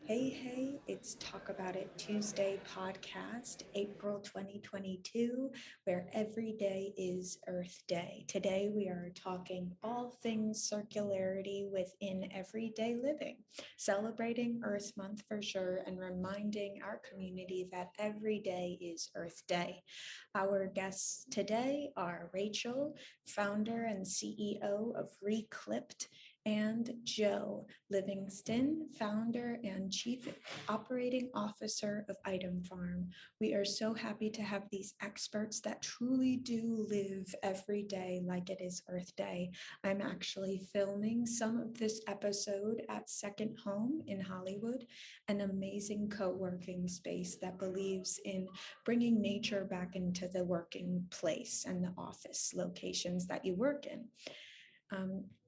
Hey, it's Talk About It Tuesday podcast, April 2022, where every day is Earth Day. Today we are talking all things circularity within everyday living, celebrating Earth Month for sure, and reminding our community that every day is Earth Day. Our guests today are Rachel, founder and CEO of Reclypt, and Joe Livingstone, founder and chief operating officer of Itemfarm. We are so happy to have these experts that truly do live every day like it is Earth Day. I'm actually filming some of this episode at Second Home in Hollywood, an amazing co-working space that believes in bringing nature back into the working place and the office locations that you work in.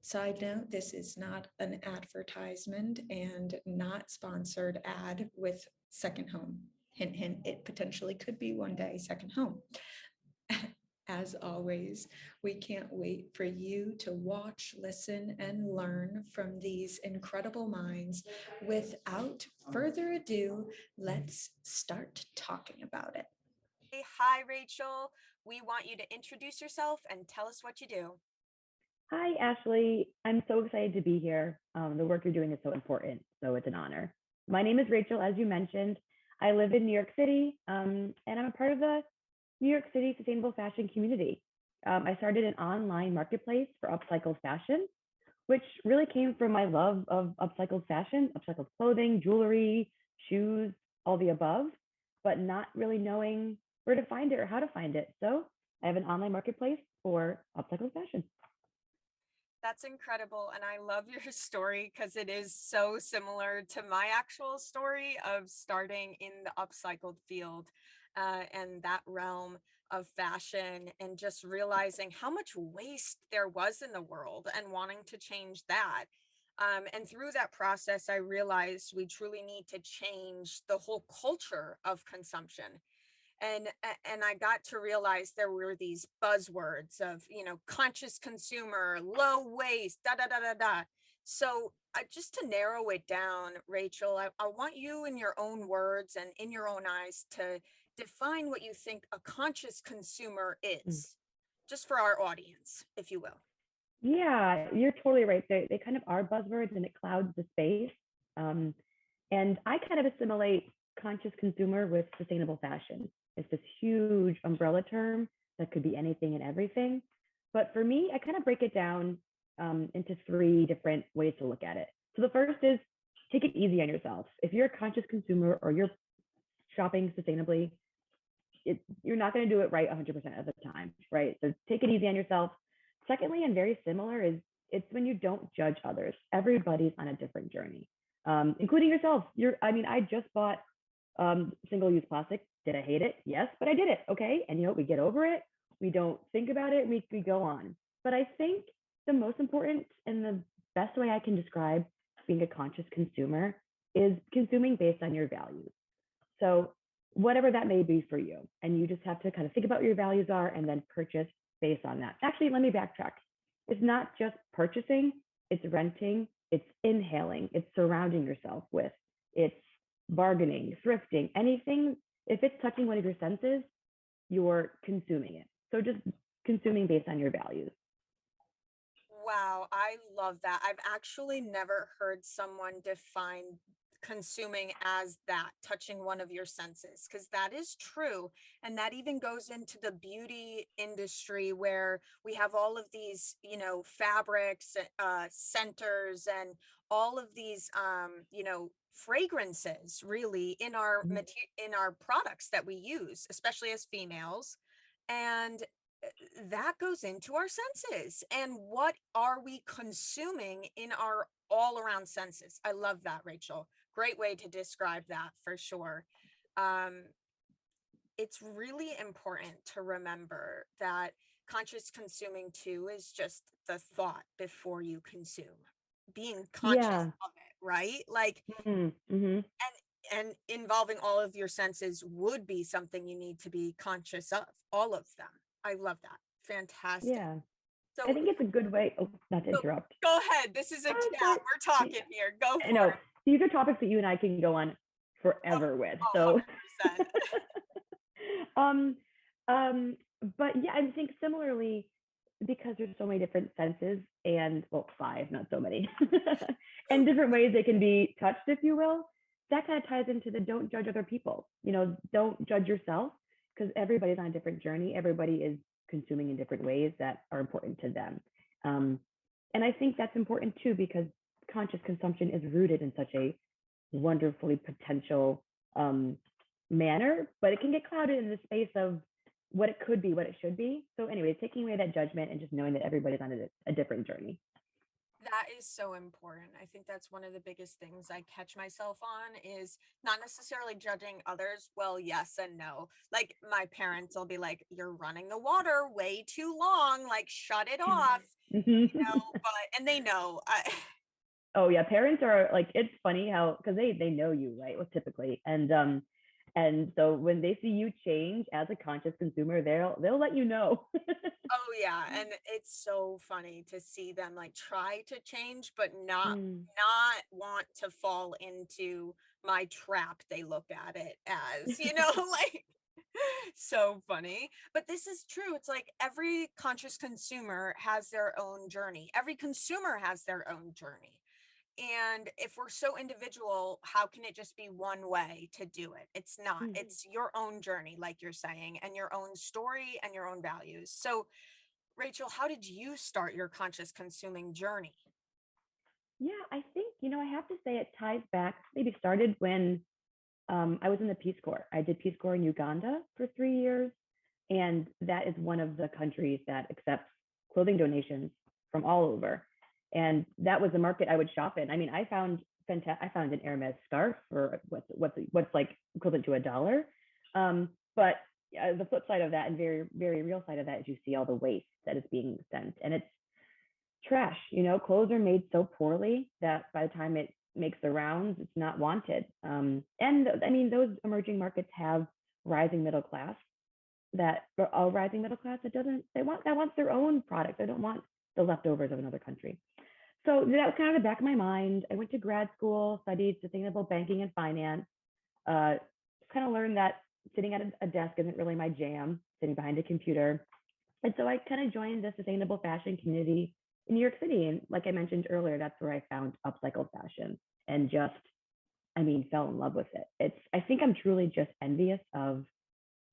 Side note, this is not an advertisement and not sponsored ad with Second Home. Hint, hint, it potentially could be one day Second Home. As always, we can't wait for you to watch, listen, and learn from these incredible minds. Without further ado, let's start talking about it. Hi, Rachel. We want you to introduce yourself and tell us what you do. Hi, Ashley. I'm so excited to be here. The work you're doing is so important, so it's an honor. My name is Rachel, as you mentioned. I live in New York City, and I'm a part of the New York City sustainable fashion community. I started an online marketplace for upcycled fashion, which really came from my love of upcycled fashion, upcycled clothing, jewelry, shoes, all the above, but not really knowing where to find it or how to find it. So I have an online marketplace for upcycled fashion. That's incredible. And I love your story because it is so similar to my actual story of starting in the upcycled field and that realm of fashion and just realizing how much waste there was in the world and wanting to change that. And through that process, I realized we truly need to change the whole culture of consumption. And I got to realize there were these buzzwords of, conscious consumer, low waste, da da da da da. So just to narrow it down, Rachel, I want you in your own words and in your own eyes to define what you think a conscious consumer Mm. is, just for our audience, if you will. Yeah, you're totally right. They kind of are buzzwords and it clouds the space. Um, and I kind of assimilate conscious consumer with sustainable fashion. It's this huge umbrella term that could be anything and everything. But for me, I kind of break it down into three different ways to look at it. So the first is take it easy on yourself. If you're a conscious consumer or you're shopping sustainably, you're not going to do it right 100% of the time, right? So take it easy on yourself. Secondly, and very similar, is it's when you don't judge others. Everybody's on a different journey, including yourself. I just bought single-use plastic. Did I hate it? Yes, but I did it. Okay, and we get over it. We don't think about it. We go on. But I think the most important and the best way I can describe being a conscious consumer is consuming based on your values. So whatever that may be for you. And you just have to kind of think about what your values are and then purchase based on that. Actually, let me backtrack. It's not just purchasing, it's renting, it's inhaling, it's surrounding yourself with, it's bargaining, thrifting, anything. If it's touching one of your senses, you're consuming it. So just consuming based on your values. Wow, I love that. I've actually never heard someone define consuming as that, touching one of your senses, because that is true. And that even goes into the beauty industry where we have all of these, fabrics, scenters, and all of these, fragrances really in our Mhm. in our products that we use, especially as females. And that goes into our senses and what are we consuming in our all around senses. I love that, Rachel. Great way to describe that for sure. um, it's really important to remember that conscious consuming too is just the thought before you consume, being conscious Yeah. of it, right? Like, Mm-hmm. and involving all of your senses would be something you need to be conscious of, all of them. I love that. Fantastic. Yeah. I So think it's a good way. Oh, not to go, interrupt. go ahead. This is a Oh, chat. sorry. We're talking here. Go I for know it. these are topics that you and I can go on forever with. So 100%. um but yeah, I think similarly, because there's so many different senses and, well, five, not so many, and different ways they can be touched, if you will, that kind of ties into the don't judge other people. Don't judge yourself, because everybody's on a different journey. Everybody is consuming in different ways that are important to them. And I think that's important too, because conscious consumption is rooted in such a wonderfully potential manner, but it can get clouded in the space of what it could be, what it should be. So anyway, taking away that judgment and just knowing that everybody's on a different journey. That is so important. I think that's one of the biggest things I catch myself on, is not necessarily judging others. Well, yes and no. Like my parents will be like, you're running the water way too long, like shut it off, and they know. Oh yeah, parents are like, it's funny how, because they know you, right? Well, typically, and so when they see you change as a conscious consumer, they'll let you know. Oh yeah, and it's so funny to see them like try to change but not want to fall into my trap. They look at it as, like so funny. But this is true. It's like every conscious consumer has their own journey. Every consumer has their own journey. And if we're so individual, how can it just be one way to do it? It's not. It's your own journey, like you're saying, and your own story and your own values. So, Rachel, how did you start your conscious consuming journey? Yeah, I think, I have to say it ties back, maybe started when I was in the Peace Corps. I did Peace Corps in Uganda for 3 years. And that is one of the countries that accepts clothing donations from all over. And that was the market I would shop in. I mean, I found an Hermes scarf for what's like equivalent to $1. But the flip side of that, and very, very real side of that, is you see all the waste that is being sent, and it's trash. Clothes are made so poorly that by the time it makes the rounds, it's not wanted. And I mean, those emerging markets have rising middle class, that a rising middle class that wants their own product. They don't want the leftovers of another country. So that was kind of the back of my mind. I went to grad school, studied sustainable banking and finance. Just kind of learned that sitting at a desk isn't really my jam, sitting behind a computer. And so I kind of joined the sustainable fashion community in New York City. And like I mentioned earlier, that's where I found upcycled fashion and fell in love with it. I think I'm truly just envious of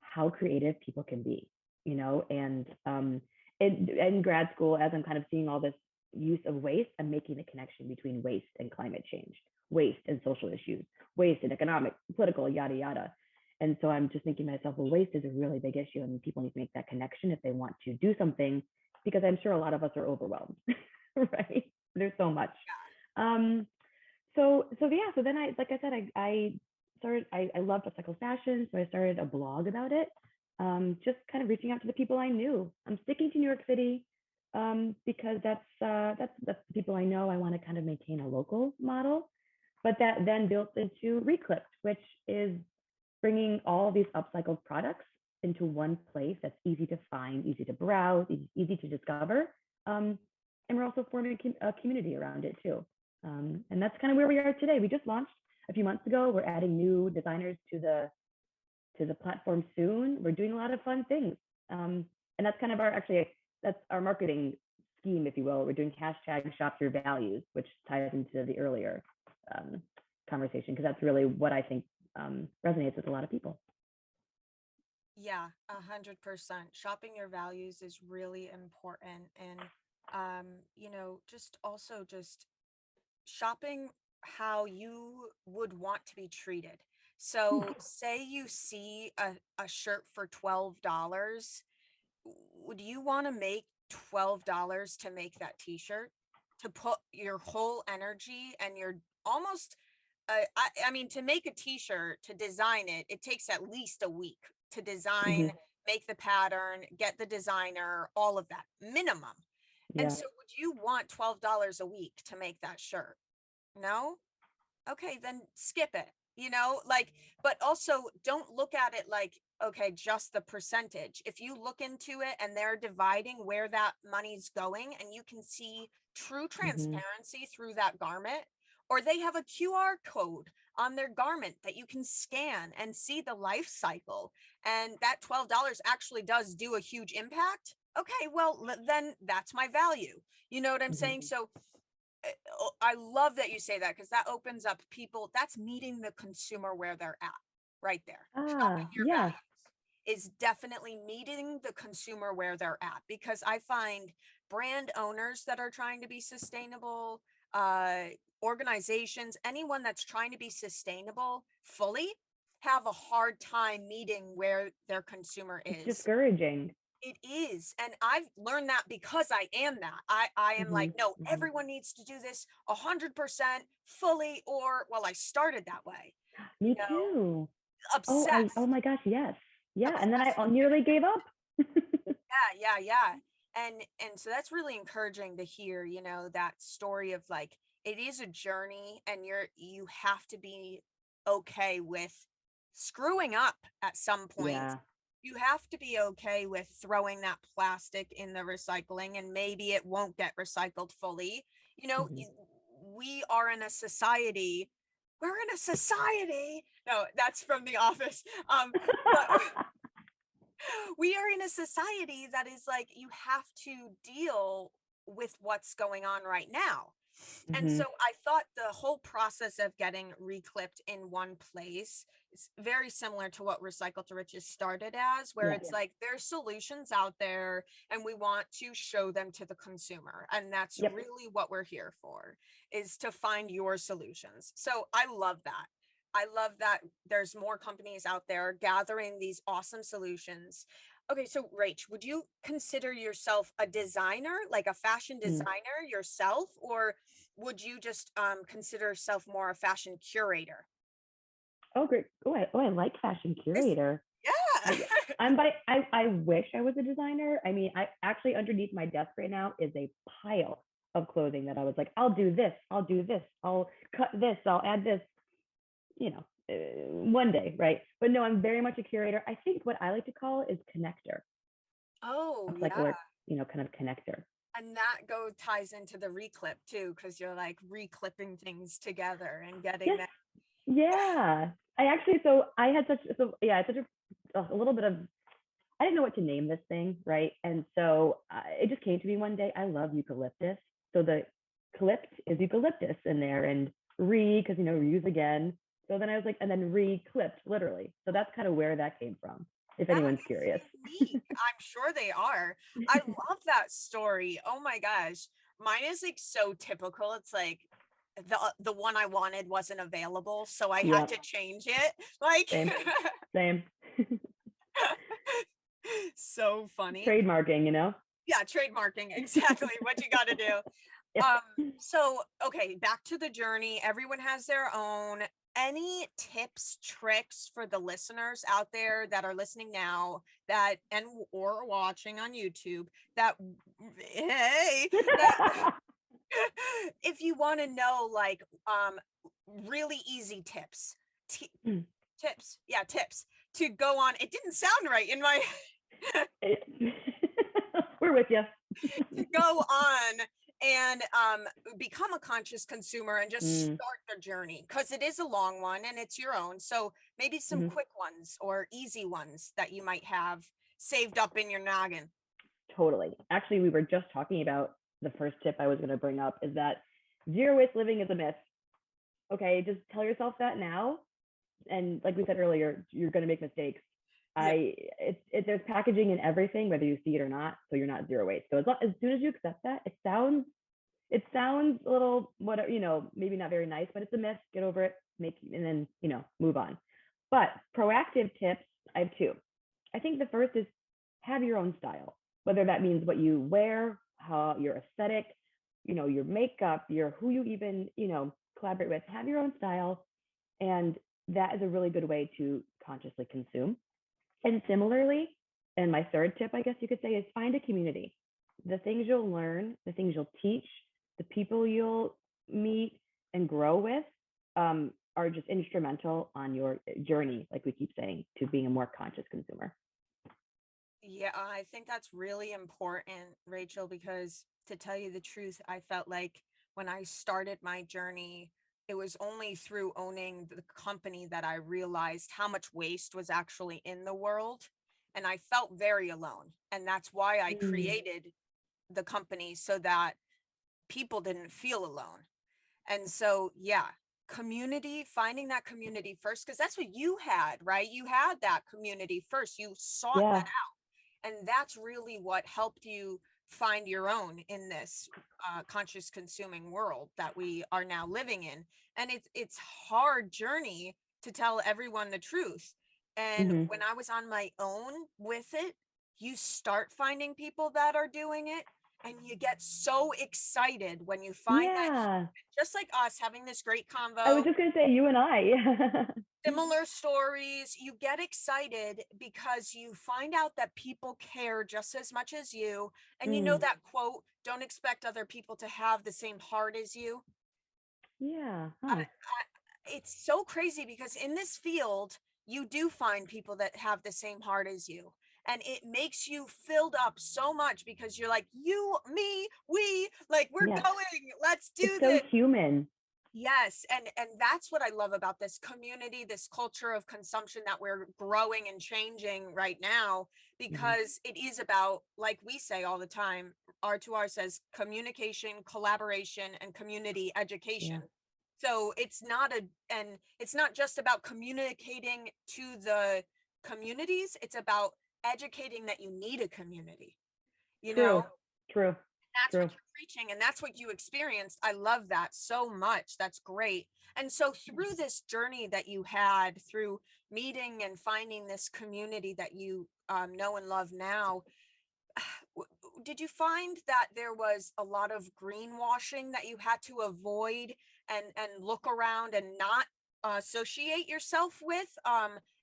how creative people can be, and in grad school, as I'm kind of seeing all this use of waste, I'm making the connection between waste and climate change, waste and social issues, waste and economic, political, yada, yada. And so I'm just thinking to myself, well, waste is a really big issue, and people need to make that connection if they want to do something, because I'm sure a lot of us are overwhelmed, right? There's so much. So then like I said, I loved upcycle fashion, so I started a blog about it, just kind of reaching out to the people I knew. I'm sticking to New York City because that's the people I know. I want to kind of maintain a local model, but that then built into Reclypt, which is bringing all these upcycled products into one place that's easy to find, easy to browse, easy to discover, and we're also forming a community around it too. And that's kind of where we are today. We just launched a few months ago. We're adding new designers to the platform soon. We're doing a lot of fun things. And that's kind of that's our marketing scheme, if you will. We're doing hashtag shop your values, which ties into the earlier conversation, because that's really what I think resonates with a lot of people. Yeah, 100%. Shopping your values is really important. And, just shopping how you would want to be treated. So say you see a shirt for $12, would you want to make $12 to make that t-shirt, to put your whole energy and your almost I mean, to make a t-shirt, to design it, it takes at least a week to design, make the pattern, get the designer, all of that minimum. And Yeah. so would you want $12 a week to make that shirt? No? Okay, then skip it, but also don't look at it like, okay, just the percentage. If you look into it and they're dividing where that money's going, and you can see true transparency through that garment, or they have a QR code on their garment that you can scan and see the life cycle. And that $12 actually does do a huge impact. Okay, well, then that's my value. You know what I'm saying? So I love that you say that, because that opens up people. That's meeting the consumer where they're at right there. Shopping your Yeah. values is definitely meeting the consumer where they're at, because I find brand owners that are trying to be sustainable, organizations, anyone that's trying to be sustainable fully, have a hard time meeting where their consumer It's is. discouraging. It is. And I've learned that because I am that. I am like, no, everyone needs to do this 100% fully, or, well, I started that way, you Me know, too. obsessed, Oh my gosh, yes. Yeah. And then I obsessed with nearly gave up. yeah. And so that's really encouraging to hear, you know, that story of like, it is a journey, and you have to be okay with screwing up at some point. Yeah. You have to be okay with throwing that plastic in the recycling, and maybe it won't get recycled fully. You know, we are in a society. We're in a society. No, that's from The Office. But we are in a society that is like, you have to deal with what's going on right now. And so I thought the whole process of getting Reclypt in one place is very similar to what Recycle to Riches started as, where Yeah. it's like, there's solutions out there and we want to show them to the consumer. And that's Yep. really what we're here for, is to find your solutions. So I love that. I love that there's more companies out there gathering these awesome solutions. Okay, so Rach, would you consider yourself a designer, like a fashion designer yourself, or would you just consider yourself more a fashion curator? Oh, great. I like fashion curator. Yeah. I wish I was a designer. I mean, I actually, underneath my desk right now is a pile of clothing that I was like, I'll do this, I'll cut this, I'll add this, one day, right? But no, I'm very much a curator. I think what I like to call is connector. Oh, It's like yeah. where, kind of connector. And that ties into the reclip too, because you're like reclipping things together and getting that. Yeah. I actually, so I had such, it's such a little bit of, I didn't know what to name this thing, right? And so it just came to me one day. I love eucalyptus. So the clipped is eucalyptus in there, and because, reuse again. So then I was like, and then reclipped, literally. So that's kind of where that came from, if anyone's curious. Unique. I'm sure they are. I love that story. Oh my gosh. Mine is like so typical. It's like the one I wanted wasn't available, so I had to change it. Like Same. So funny. Trademarking, Yeah, trademarking. Exactly what you got to do. So, okay, back to the journey. Everyone has their own. Any tips, tricks for the listeners out there that are listening now or watching on YouTube that, hey, if you want to know, like, really easy tips, tips to go on. It didn't sound right in my we're with you. to go on and become a conscious consumer and just start their journey, because it is a long one and it's your own. So maybe some quick ones or easy ones that you might have saved up in your noggin. Totally. Actually, we were just talking about the first tip I was going to bring up is that zero waste living is a myth. Okay, just tell yourself that now. And like we said earlier, you're going to make mistakes. There's packaging in everything, whether you see it or not. So you're not zero waste. So as soon as you accept that, it sounds a little, whatever, maybe not very nice, but it's a myth. Get over it, and then, move on. But proactive tips, I have two. I think the first is have your own style, whether that means what you wear, how your aesthetic, your makeup, who you even, collaborate with. Have your own style. And that is a really good way to consciously consume. And similarly, and my third tip, I guess you could say, is find a community. The things you'll learn, the things you'll teach, the people you'll meet and grow with are just instrumental on your journey, like we keep saying, to being a more conscious consumer. Yeah, I think that's really important, Rachel, because to tell you the truth, I felt like when I started my journey, it was only through owning the company that I realized how much waste was actually in the world. And I felt very alone. And that's why I Mm. created the company, so that people didn't feel alone. And so, yeah, community, finding that community first, because that's what you had, right? You had that community first. You sought Yeah. that out. And that's really what helped you find your own in this conscious consuming world that we are now living in. And it's hard journey to tell everyone the truth. And Hmm. when I was on my own with it, you start finding people that are doing it, and you get so excited when you find that, Yeah. just like us having this great I was convo, just gonna say you and I. similar stories, you get excited because you find out that people care just as much as you. And you know Mm. that quote, don't expect other people to have the same heart as you. Yeah. I, Huh. it's so crazy because in this field, you do find people that have the same heart as you. And it makes you filled up so much because you're like, you, me, we, like, we're Yes. going, let's It's do so this. human. Yes, and that's what I love about this community, this culture of consumption that we're growing and changing right now, Hmm. because it is about, like we say all the time, R2R says communication, collaboration, and community education. Yeah. So it's not just about communicating to the communities, it's about educating that you need a community, you know? True. True. That's what True. you're preaching, and that's what you experienced. I love that so much. That's great. And so through this journey that you had, through meeting and finding this community that you know and love now, did you find that there was a lot of greenwashing that you had to avoid and look around and not associate yourself with?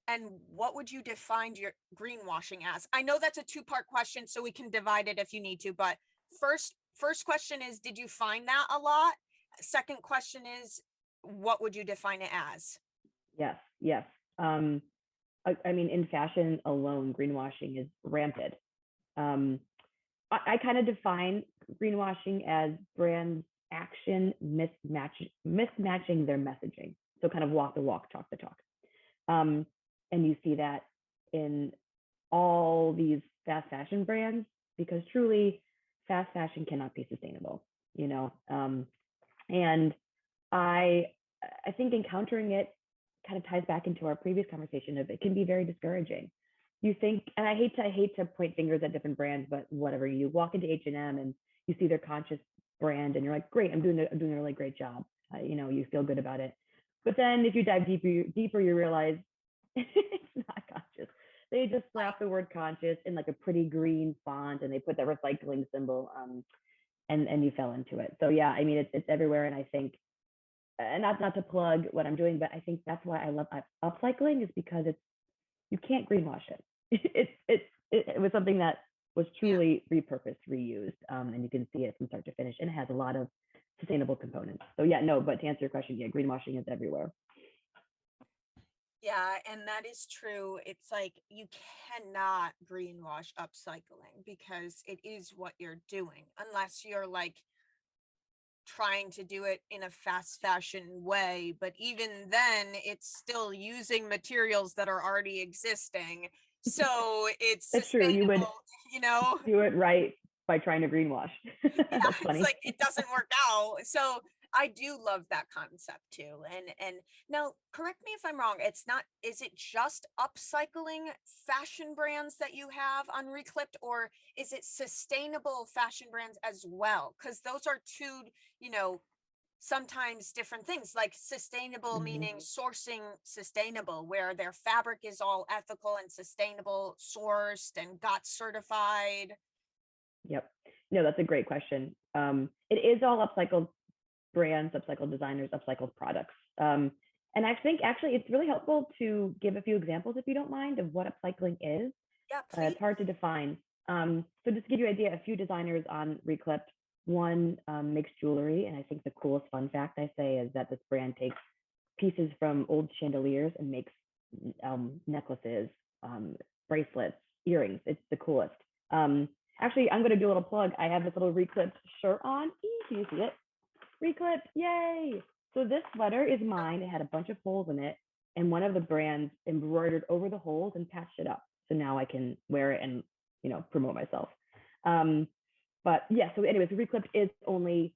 And what would you define your greenwashing as? I know that's a two-part question, so we can divide it if you need to, but first question is, did you find that a lot? Second question is, what would you define it as? Yes. Yes. Um, I mean, in fashion alone, greenwashing is rampant. Um, I kind of define greenwashing as brands action mismatching their messaging. So kind of walk the walk, talk the talk. Um, and you see that in all these fast fashion brands, because truly fast fashion cannot be sustainable, you know. And I I think encountering it kind of ties back into our previous conversation of it can be very discouraging. You think, and I hate to point fingers at different brands, but whatever. You walk into H&M and you see their conscious brand, and you're like, great, I'm doing a really great job. You know, you feel good about it. But then if you dive deeper, you realize it's not conscious. They just slap the word conscious in like a pretty green font, and they put that recycling symbol, and you fell into it. So yeah, I mean, it's everywhere, and I think, and not to plug what I'm doing, but I think that's why I love upcycling, is because it's, you can't greenwash it. It was something that was Yeah. truly repurposed, reused, and you can see it from start to finish, and it has a lot of sustainable components. So yeah, no, but to answer your question, yeah, greenwashing is everywhere. Yeah, and that is true. It's like you cannot greenwash upcycling because it is what you're doing, unless you're like trying to do it in a fast fashion way. But even then, it's still using materials that are already existing. So it's That's true. You would sustainable, you know? do it right by trying to greenwash. Yeah, That's it's funny. like it doesn't work out. So I do love that concept too. And now correct me if I'm wrong. It's not, is it just upcycling fashion brands that you have on Reclypt, or is it sustainable fashion brands as well? Because those are two, you know, sometimes different things, like sustainable Hmm. meaning sourcing sustainable, where their fabric is all ethical and sustainable sourced and got certified. Yep. No, that's a great question. It is all upcycled brands, upcycled designers, upcycled products. And I think actually it's really helpful to give a few examples, if you don't mind, of what upcycling is. Yeah, It's please. hard to define. So just to give you an idea, a few designers on Reclypt. One makes jewelry, and I think the coolest fun fact I say is that this brand takes pieces from old chandeliers and makes necklaces, bracelets, earrings. It's the coolest. Um, Actually, I'm going to do a little plug. I have this little Reclypt shirt on. Can you see it? Reclypt, yay! So this sweater is mine. It had a bunch of holes in it, and one of the brands embroidered over the holes and patched it up. So now I can wear it and promote myself. Um, but yeah, so anyways, Reclypt is only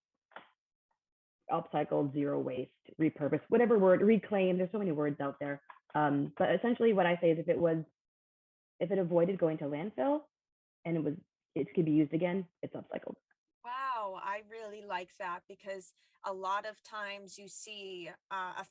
upcycled, zero waste, repurposed, whatever word, reclaim. There's so many words out there. But essentially, what I say is, if it avoided going to landfill and it could be used again, it's upcycled. Wow, I really like that because a lot of times you see a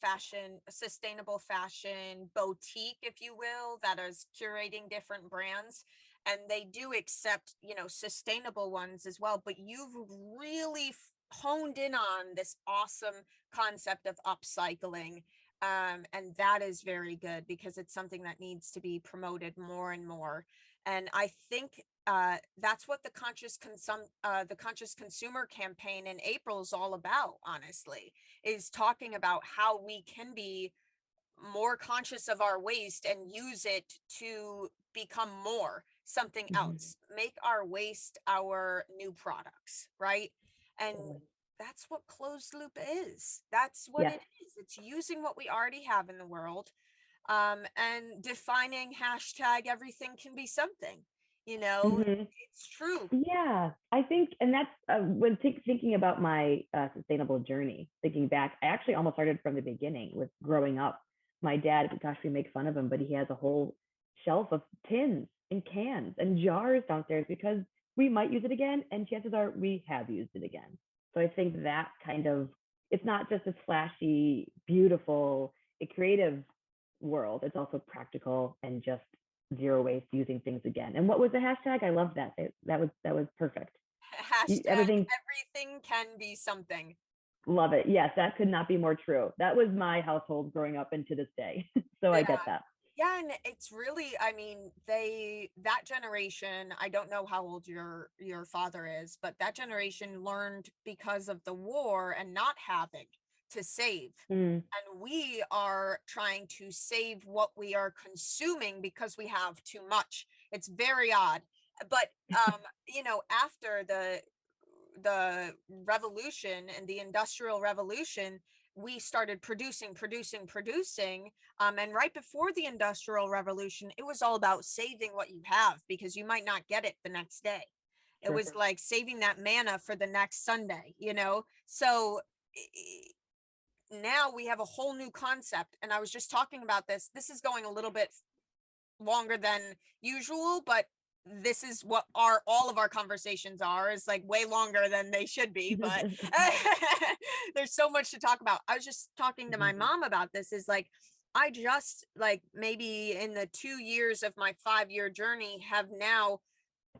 sustainable fashion boutique, if you will, that is curating different brands, and they do accept, sustainable ones as well. But you've really honed in on this awesome concept of upcycling. And that is very good because it's something that needs to be promoted more and more. And I think that's what the conscious consumer campaign in April is all about, honestly, is talking about how we can be more conscious of our waste and use it to become more something Mm-hmm. else, make our waste our new products, right? And Totally. that's what closed loop is. That's what Yes. it is. It's using what we already have in the world, and defining hashtag everything can be something, Mm-hmm. it's true. Yeah, I think, and that's when thinking about my sustainable journey, thinking back, I actually almost started from the beginning with growing up. My dad, gosh, we make fun of him, but he has a whole shelf of tins and cans and jars downstairs because we might use it again, and chances are we have used it again. So I think that kind of, it's not just a flashy, beautiful, a creative world. It's also practical and just zero waste, using things again. And what was the hashtag? I love that. That was perfect. Hashtag Everything, everything can be something. love it. Yes, that could not be more true. That was my household growing up and to this day. So I Yeah. get that. Yeah, and it's really, I mean, that generation, I don't know how old your father is, but that generation learned because of the war and not having to save. Mm. And we are trying to save what we are consuming because we have too much. It's very odd. But after the revolution and the industrial revolution, we started producing. And right before the industrial revolution, it was all about saving what you have because you might not get it the next day. It Sure. was like saving that manna for the next Sunday. So now we have a whole new concept. And I was just talking about this. This is going a little bit longer than usual, but this is what all of our conversations are, is like way longer than they should be, but there's so much to talk about. I was just talking to my mom about this, is like, I just, like, maybe in the 2 years of my 5-year journey, have now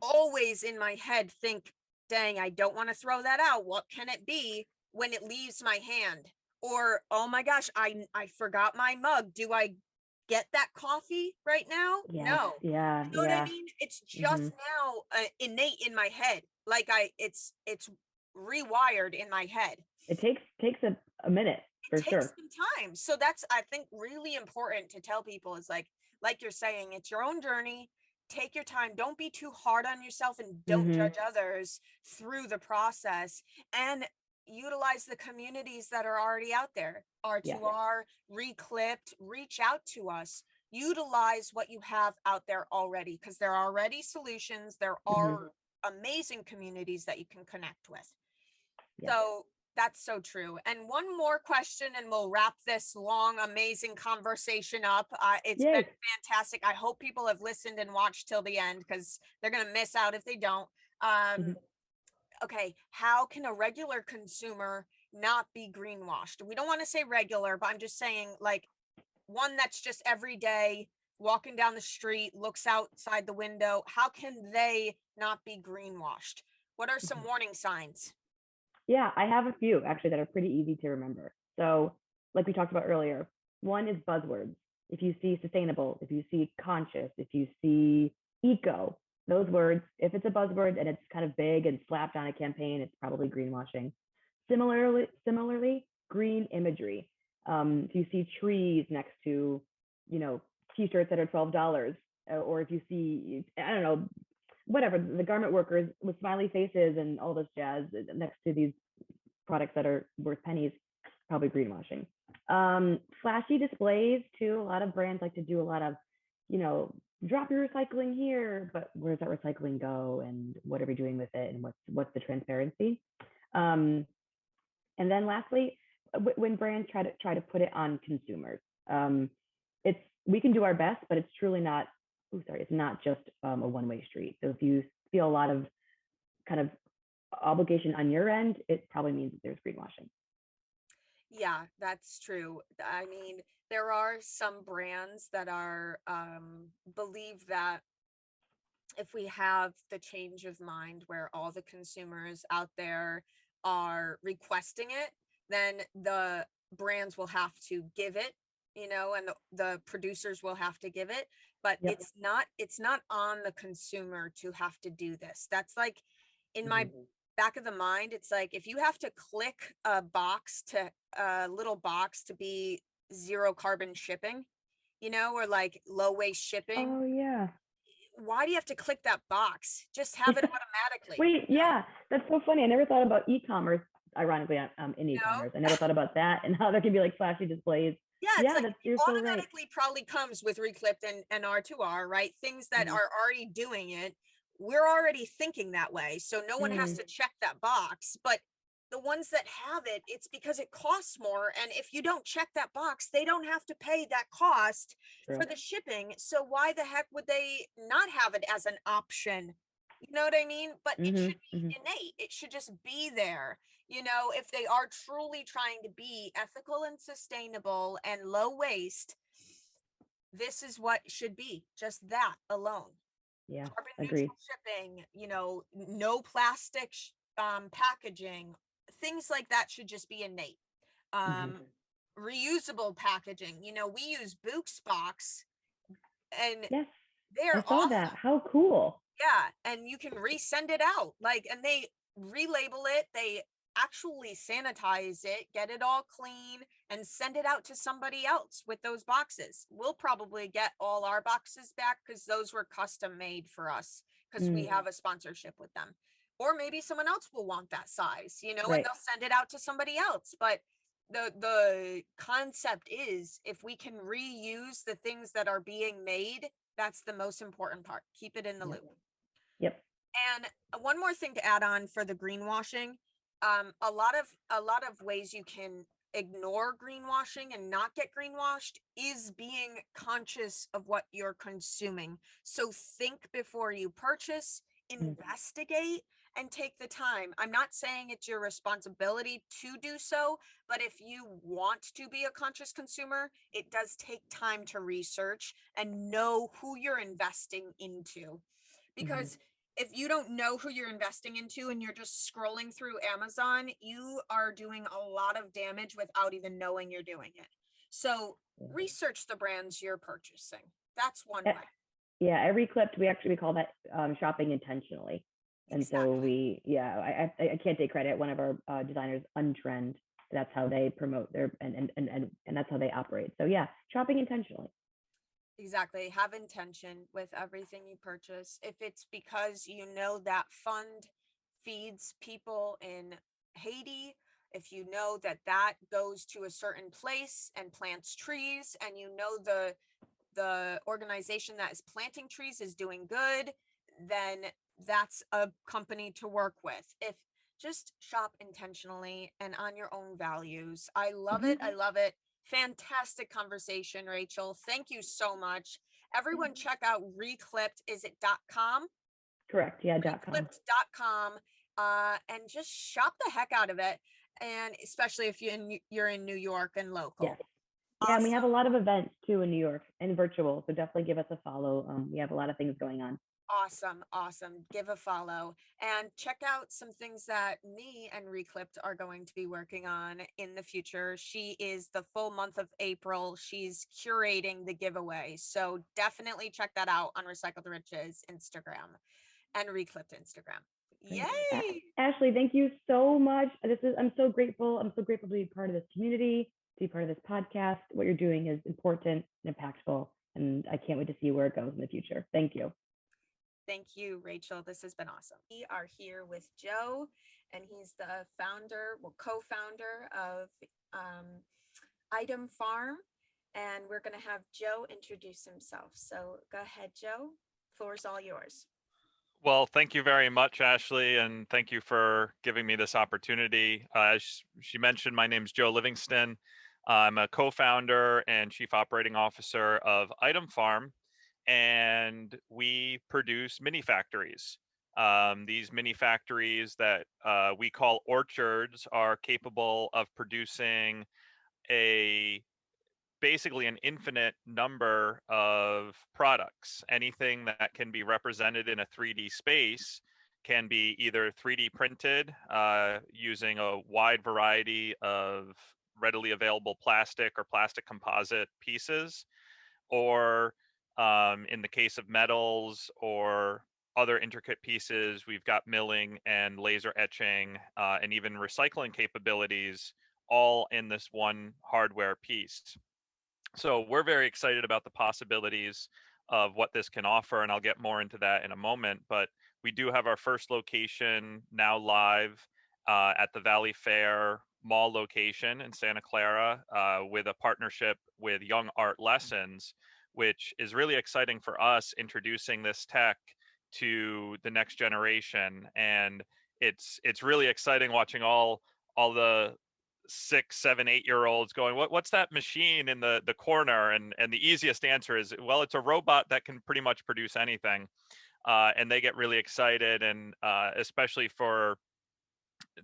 always in my head think, dang, I don't want to throw that out. What can it be when it leaves my hand? Or, oh my gosh, I forgot my mug. Do I get that coffee right now? Yes. No. Yeah. You know what I Yeah. mean? It's Mm-hmm. just now innate in my head. Like it's rewired in my head. It takes a minute It for takes sure. some time. So that's, I think, really important to tell people, is like you're saying, it's your own journey. Take your time. Don't be too hard on yourself, and don't Mm-hmm. judge others through the process. And utilize the communities that are already out there. Yes. R2R, Reclypt, reach out to us. Utilize what you have out there already, because there are already solutions. There are amazing communities that you can connect with. Yes. So that's so true. And one more question, and we'll wrap this long, amazing conversation up. It's Yay. been fantastic. I hope people have listened and watched till the end, because they're going to miss out if they don't. Okay, how can a regular consumer not be greenwashed? We don't want to say regular, but I'm just saying, like, one that's just every day walking down the street, looks outside the window. How can they not be greenwashed? What are some warning signs? Yeah, I have a few actually that are pretty easy to remember. So, like we talked about earlier, one is buzzwords. If you see sustainable, if you see conscious, if you see eco, those words, if it's a buzzword and it's kind of big and slapped on a campaign, it's probably greenwashing. Similarly, green imagery. If you see trees next to, t-shirts that are $12, or if you see, I don't know, whatever, the garment workers with smiley faces and all this jazz next to these products that are worth pennies, probably greenwashing. Flashy displays too. A lot of brands like to do a lot of, drop your recycling here, but where does that recycling go, and what are we doing with it, and what's the transparency? Um, and then lastly, when brands try to put it on consumers, it's we can do our best, but it's truly not. Oh, sorry, it's not just a one-way street. So if you feel a lot of kind of obligation on your end, it probably means that there's greenwashing. Yeah, that's true. I mean, there are some brands that are believe that if we have the change of mind where all the consumers out there are requesting it, then the brands will have to give it, and the producers will have to give it. But Yep. it's not on the consumer to have to do this. That's like in my Mhm. back of the mind, it's like if you have to click a little box to be zero carbon shipping, or like low waste shipping, Oh yeah. why do you have to click that box? Just have it automatically. Wait, yeah, that's so funny. I never thought about e-commerce. Ironically, I'm in You know? e-commerce. I never thought about that and how there can be like flashy displays. Yeah, it's Yeah, like you're so right. automatically probably comes with Reclypt and R2R, right? Things that Mhm. are already doing it. We're already thinking that way. So no one has to check that box. But the ones that have it, it's because it costs more. And if you don't check that box, they don't have to pay that cost True. for the shipping. So why the heck would they not have it as an option? You know what I mean? But it should be innate. It should just be there. If they are truly trying to be ethical and sustainable and low waste, this is what should be, just that alone. Yeah, Carbon agreed. neutral shipping, no plastic packaging, things like that should just be innate. Reusable packaging, we use Book's box and Yes, they're I saw awesome. that. How cool. Yeah, and you can resend it out, and they relabel it, they actually sanitize it, get it all clean, and send it out to somebody else with those boxes. We'll probably get all our boxes back because those were custom made for us because we have a sponsorship with them. Or maybe someone else will want that size, and Right. they'll send it out to somebody else. But the concept is if we can reuse the things that are being made, that's the most important part. Keep it in the loop. Yep. And one more thing to add on for the greenwashing, a lot of ways you can ignore greenwashing and not get greenwashed is being conscious of what you're consuming. So think before you purchase, investigate, and take the time. I'm not saying it's your responsibility to do so, but if you want to be a conscious consumer, it does take time to research and know who you're investing into. Because if you don't know who you're investing into and you're just scrolling through Amazon, you are doing a lot of damage without even knowing you're doing it. So research the brands you're purchasing. That's one way. Yeah, at Reclypt, we call that shopping intentionally. And Exactly. so I can't take credit. One of our designers, Untrend, that's how they promote their and that's how they operate. So yeah, shopping intentionally. Exactly. Have intention with everything you purchase. If it's because you know that fund feeds people in Haiti, if you know that that goes to a certain place and plants trees, and you know the organization that is planting trees is doing good, then that's a company to work with. If just shop intentionally and on your own values. I love it. I love it. Fantastic conversation, Rachel. Thank you so much. Everyone check out Reclypt. Is it .com? Correct. Yeah, .com. Reclypt.com. And just shop the heck out of it. And especially if you're in New York and local. Yes. Yeah, and we have a lot of events too in New York and virtual. So definitely give us a follow. We have a lot of things going on. Awesome. Give a follow and check out some things that me and Reclypt are going to be working on in the future. She is the full month of April. She's curating the giveaway. So definitely check that out on Recycled Riches Instagram and Reclypt Instagram. Yay! Ashley, thank you so much. I'm so grateful. I'm so grateful to be part of this community, to be part of this podcast. What you're doing is important and impactful. And I can't wait to see where it goes in the future. Thank you. Thank you, Rachel. This has been awesome. We are here with Joe, and he's the founder, well, co-founder of Itemfarm. And we're going to have Joe introduce himself. So go ahead, Joe. Floor's all yours. Well, thank you very much, Ashley, and thank you for giving me this opportunity. As she mentioned, my name is Joe Livingstone. I'm a co-founder and chief operating officer of Itemfarm, and we produce mini factories. These mini factories that we call orchards are capable of producing a basically an infinite number of products. Anything that can be represented in a 3D space can be either 3D printed using a wide variety of readily available plastic or plastic composite pieces, or in the case of metals or other intricate pieces, we've got milling and laser etching and even recycling capabilities all in this one hardware piece. So we're very excited about the possibilities of what this can offer, and I'll get more into that in a moment. But we do have our first location now live at the Valley Fair Mall location in Santa Clara with a partnership with Young Art Lessons, which is really exciting for us, introducing this tech to the next generation. And it's really exciting watching all the 6, 7, 8 year olds going, what's that machine in the corner? And the easiest answer is, well, it's a robot that can pretty much produce anything. And they get really excited, and especially for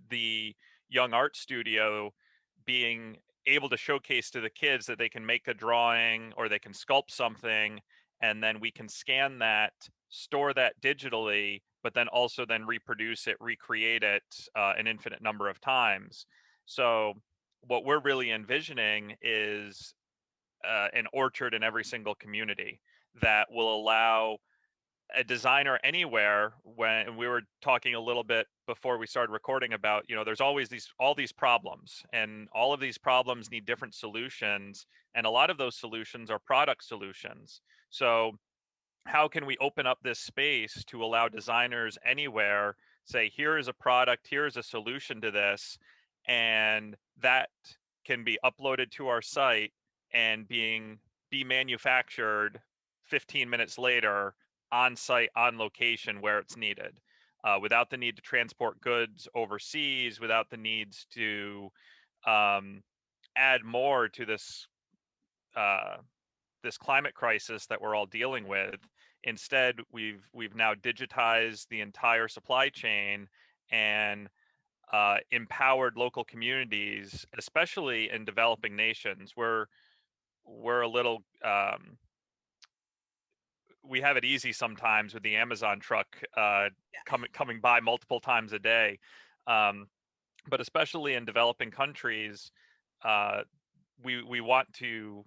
the young art studio, being able to showcase to the kids that they can make a drawing or they can sculpt something, and then we can scan that, store that digitally, but then also then reproduce it, recreate it an infinite number of times. So what we're really envisioning is an orchard in every single community that will allow a designer anywhere. When we were talking a little bit before we started recording about, there's always all these problems, and all of these problems need different solutions, and a lot of those solutions are product solutions. So how can we open up this space to allow designers anywhere say, here is a product, here is a solution to this, and that can be uploaded to our site and be manufactured 15 minutes later on site, on location, where it's needed, without the need to transport goods overseas, without the needs to add more to this climate crisis that we're all dealing with. Instead, we've now digitized the entire supply chain and empowered local communities, especially in developing nations. We're a little we have it easy sometimes with the Amazon truck coming by multiple times a day, but especially in developing countries, we want to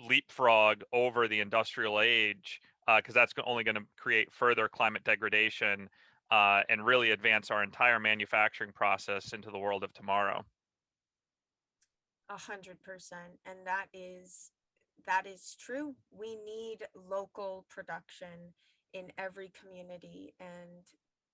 leapfrog over the industrial age, because that's only going to create further climate degradation and really advance our entire manufacturing process into the world of tomorrow. 100%. And that is true. We need local production in every community, and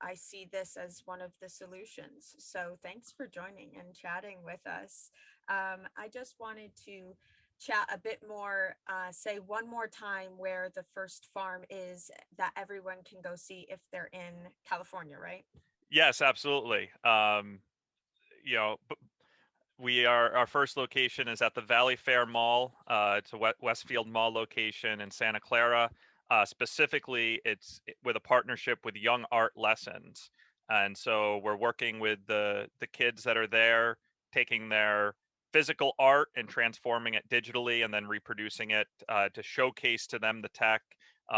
I see this as one of the solutions. So thanks for joining and chatting with us. I just wanted to chat a bit more, say one more time where the first farm is that everyone can go see if they're in California, right? Yes, absolutely. Our first location is at the Valley Fair Mall. It's a Westfield Mall location in Santa Clara. Specifically, it's with a partnership with Young Art Lessons, and so we're working with the kids that are there, taking their physical art and transforming it digitally, and then reproducing it to showcase to them the tech.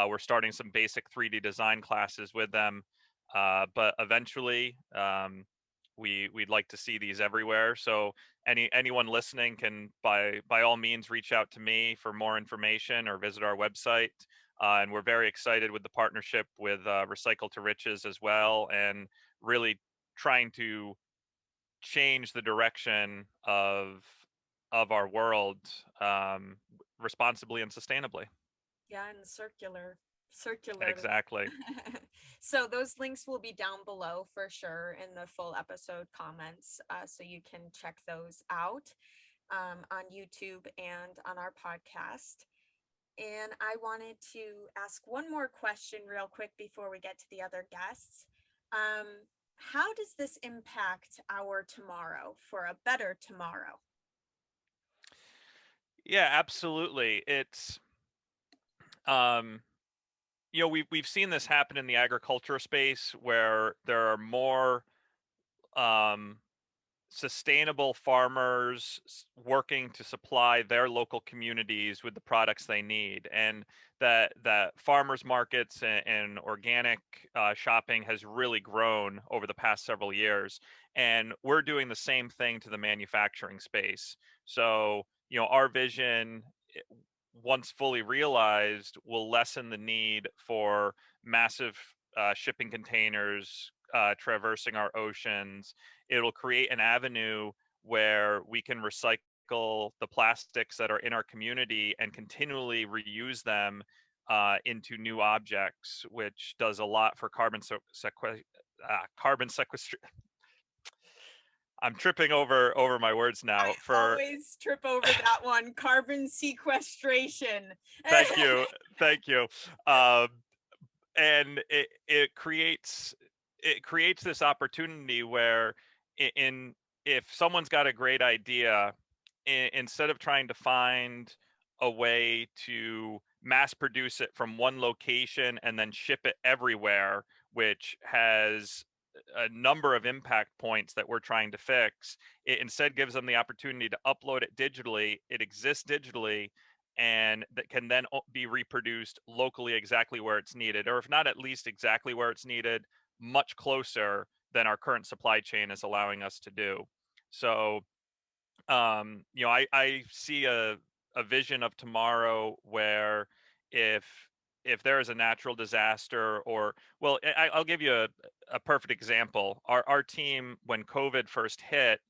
We're starting some basic 3D design classes with them, but eventually, we'd like to see these everywhere. So anyone listening can by all means reach out to me for more information or visit our website. And we're very excited with the partnership with Recycle to Riches as well, and really trying to change the direction of our world responsibly and sustainably. Yeah, and circular Circularity. Exactly. So those links will be down below for sure in the full episode comments, so you can check those out on YouTube and on our podcast. And I wanted to ask one more question real quick before we get to the other guests. Um, how does this impact our tomorrow for a better tomorrow? Yeah, absolutely. It's um we've seen this happen in the agriculture space where there are more um sustainable farmers working to supply their local communities with the products they need, and that farmers markets and organic shopping has really grown over the past several years, and we're doing the same thing to the manufacturing space. So our vision, once fully realized, will lessen the need for massive shipping containers traversing our oceans. It'll create an avenue where we can recycle the plastics that are in our community and continually reuse them into new objects, which does a lot for carbon sequestration. I'm tripping over my words I now. For always trip over that one, carbon sequestration. thank you, thank you. Um, and it creates this opportunity where in if someone's got a great idea, instead of trying to find a way to mass produce it from one location and then ship it everywhere, which has a number of impact points that we're trying to fix, it instead gives them the opportunity to upload it digitally. It exists digitally, and that can then be reproduced locally exactly where it's needed, or if not at least exactly where it's needed, much closer than our current supply chain is allowing us to do. So I see a vision of tomorrow where if if there is a natural disaster, or well, I'll give you a perfect example. Our team, when COVID first hit,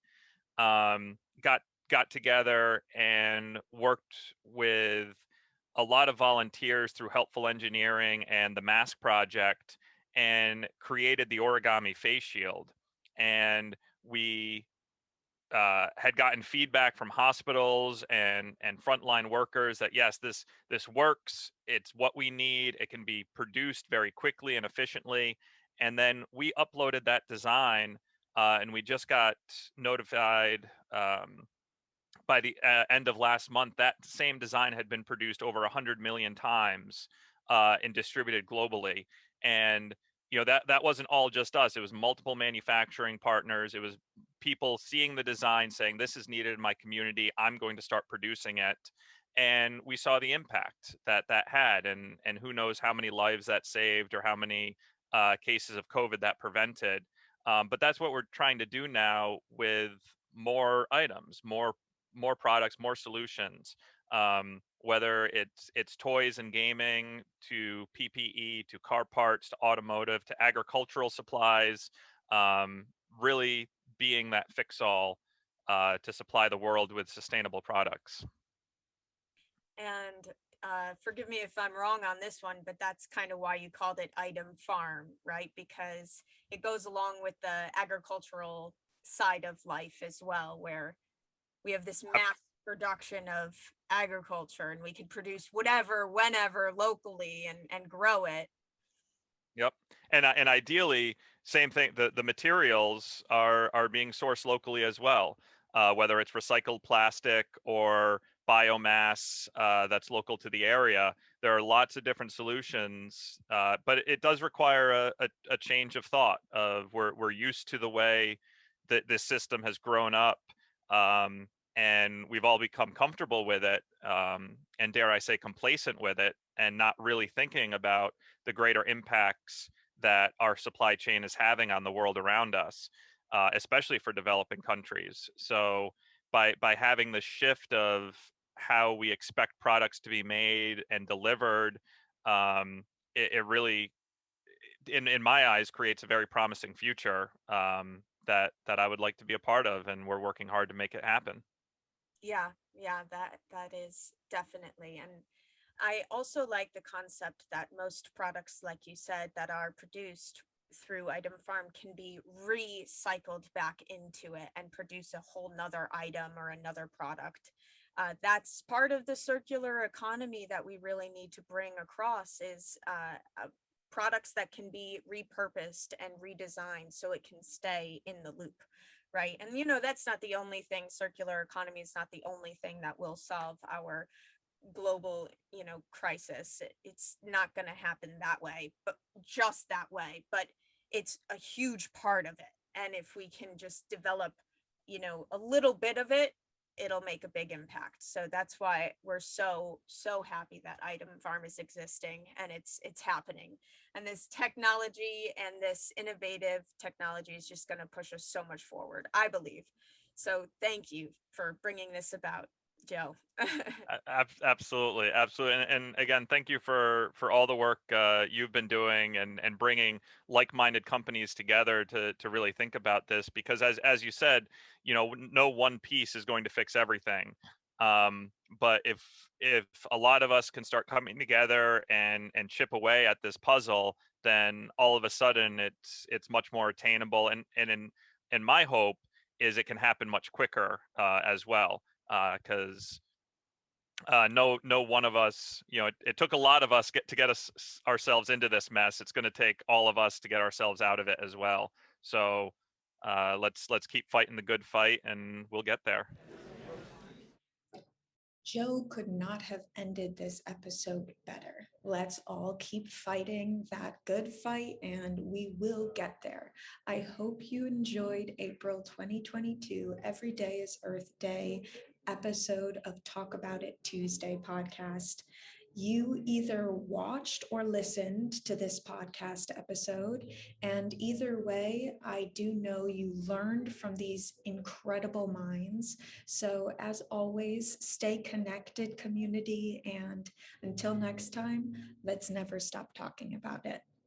got together and worked with a lot of volunteers through Helpful Engineering and the Mask Project, and created the origami face shield. And we had gotten feedback from hospitals and frontline workers that yes, this works. It's what we need. It can be produced very quickly and efficiently. And then we uploaded that design, and we just got notified by the end of last month that same design had been produced over 100 million times and distributed globally. And that wasn't all just us. It was multiple manufacturing partners. It was people seeing the design, saying, this is needed in my community, I'm going to start producing it. And we saw the impact that had, and who knows how many lives that saved, or how many cases of COVID that prevented. But that's what we're trying to do now with more items, more products, more solutions. Whether it's toys and gaming, to PPE, to car parts, to automotive, to agricultural supplies, really being that fix-all to supply the world with sustainable products. And forgive me if I'm wrong on this one, but that's kind of why you called it Itemfarm, right? Because it goes along with the agricultural side of life as well, where we have this mass production of agriculture and we can produce whatever, whenever, locally, and grow it. Yep. And ideally, same thing. The materials are being sourced locally as well, whether it's recycled plastic or biomass that's local to the area. There are lots of different solutions, but it does require a change of thought. Of we're used to the way that this system has grown up, and we've all become comfortable with it, and dare I say, complacent with it, and not really thinking about the greater impacts that our supply chain is having on the world around us, especially for developing countries. So by having the shift of how we expect products to be made and delivered, it really, in my eyes, creates a very promising future, that I would like to be a part of, and we're working hard to make it happen. Yeah, yeah, that is definitely. And I also like the concept that most products, like you said, that are produced through Itemfarm can be recycled back into it and produce a whole nother item or another product. That's part of the circular economy that we really need to bring across is products that can be repurposed and redesigned so it can stay in the loop, right? And that's not the only thing. Circular economy is not the only thing that will solve our global crisis. It's not going to happen that way, but just that way, but it's a huge part of it. And if we can just develop a little bit of it, it'll make a big impact. So that's why we're so happy that Itemfarm is existing and it's happening. And this technology and this innovative technology is just going to push us so much forward, I believe. So thank you for bringing this about, Joe. Absolutely, absolutely, and again, thank you for all the work you've been doing and bringing like-minded companies together to really think about this. Because as you said, no one piece is going to fix everything. But if a lot of us can start coming together and chip away at this puzzle, then all of a sudden it's much more attainable. And my hope is it can happen much quicker as well. Because no one of us, it took a lot of us to get ourselves into this mess. It's going to take all of us to get ourselves out of it as well. So let's keep fighting the good fight, and we'll get there. Joe could not have ended this episode better. Let's all keep fighting that good fight and we will get there. I hope you enjoyed April 2022 Every Day is Earth Day episode of Talk About It Tuesday podcast. You either watched or listened to this podcast episode, and either way, I do know you learned from these incredible minds. So, as always, stay connected, community, and until next time, let's never stop talking about it.